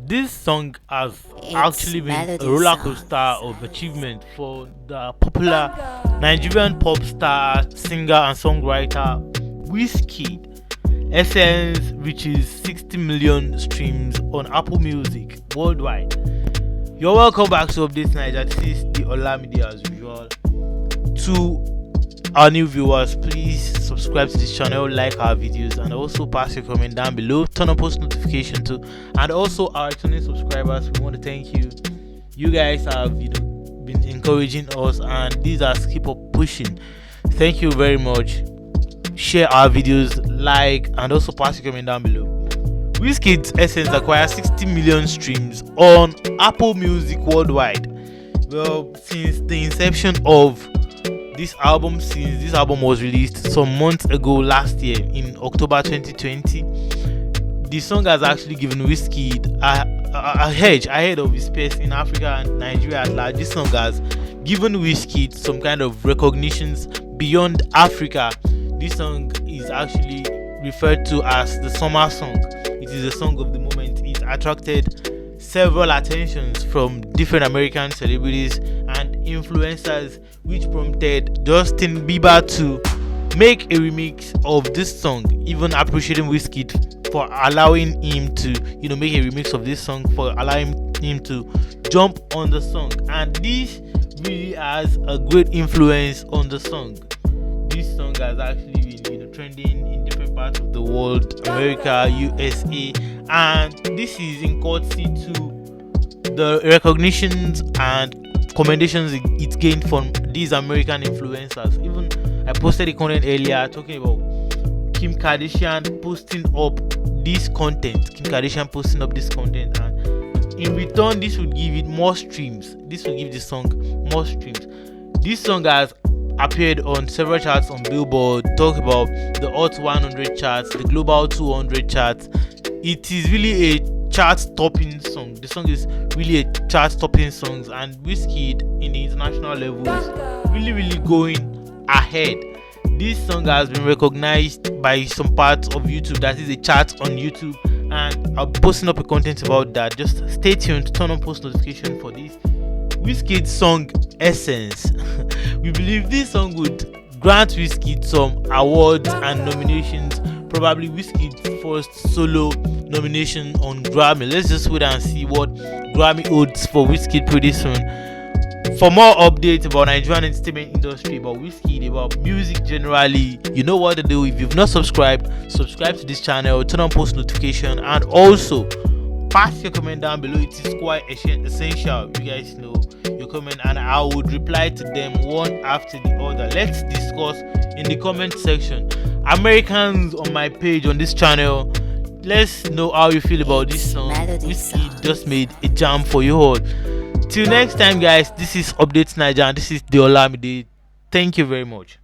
This song has It's actually been a melody roller songs. coaster of achievement for the popular Nigerian pop star, singer, and songwriter Wizkid. Essence reaches 60 million streams on Apple Music worldwide. You're welcome back to Update Niger. This is the Olamide as usual. To our new viewers, please subscribe to this channel, like our videos, and also pass your comment down below. Turn on post notification too, and also our returning subscribers. We want to thank you. You guys have been encouraging us, and these are keep up pushing. Thank you very much. Share our videos, like, and also pass your comment down below. Wizkid's Essence acquired 60 million streams on Apple Music worldwide. Well, since the inception of this album, since this album was released some months ago last year in October 2020, the song has actually given Wizkid a hedge ahead of his peers in Africa and Nigeria at large. This song has given Wizkid some kind of recognitions beyond Africa. This song is actually referred to as the summer song. It is a song of the moment. It attracted several attentions from different American celebrities and influencers, which prompted Justin Bieber to make a remix of this song, even appreciating Wizkid for allowing him to make a remix of this song, for allowing him to jump on the song. And this really has a great influence on the song. This song has actually been trending in different parts of the world, America, USA, and this is in courtesy to the recognitions and commendations it gained from these American influencers. Even I posted a content earlier talking about Kim Kardashian posting up this content. And in return, this would give it more streams. This will give the song more streams. This song has appeared on several charts on Billboard. Talk about the Hot 100 charts, the Global 200 charts. It is really a chart-topping song. The song is really a chart-topping song, and Wizkid in the international level is really going ahead. This song has been recognized by some parts of YouTube. That is a chart on YouTube, and I'm posting up a content about that. Just stay tuned. Turn on post notification for this. Wizkid's song Essence. We believe this song would grant Wizkid some awards and nominations. Probably Wizkid's first solo nomination on Grammy. Let's just wait and see what Grammy holds for Wizkid pretty soon. For more updates about Nigerian entertainment industry, about Wizkid, about music generally, you know what to do. If you've not subscribed, subscribe to this channel, turn on post notification, and also pass your comment down below. It is quite essential. You guys know your comment, and I would reply to them one after the other. Let's discuss in the comment section. Americans on my page on this channel, let's know how you feel about this song. Wizkid just made a jam for you all. Till next time, guys, this is Updates Niger, and this is the Olamide. Thank you very much.